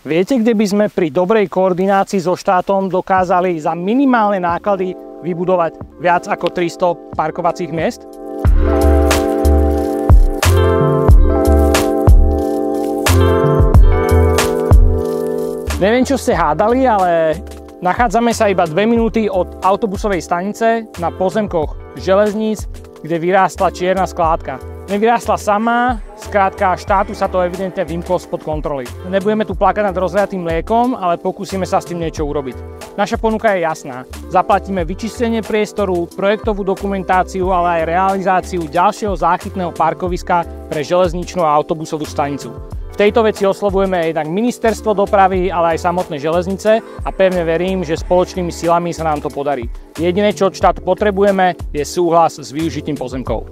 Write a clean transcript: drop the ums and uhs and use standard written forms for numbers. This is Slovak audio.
Viete, kde by sme pri dobrej koordinácii so štátom dokázali za minimálne náklady vybudovať viac ako 300 parkovacích miest? Neviem, čo ste hádali, ale nachádzame sa iba 2 minúty od autobusovej stanice na pozemkoch železníc, kde vyrástla čierna skládka. Nevyrástla sama, skrátka štátu sa to evidentne vymklo spod kontroly. Nebudeme tu plakať nad rozliatým mliekom, ale pokúsime sa s tým niečo urobiť. Naša ponuka je jasná. Zaplatíme vyčistenie priestoru, projektovú dokumentáciu, ale aj realizáciu ďalšieho záchytného parkoviska pre železničnú a autobusovú stanicu. V tejto veci oslovujeme jednak ministerstvo dopravy, ale aj samotné železnice a pevne verím, že spoločnými silami sa nám to podarí. Jediné, čo od štátu potrebujeme, je súhlas s využitím pozemkov.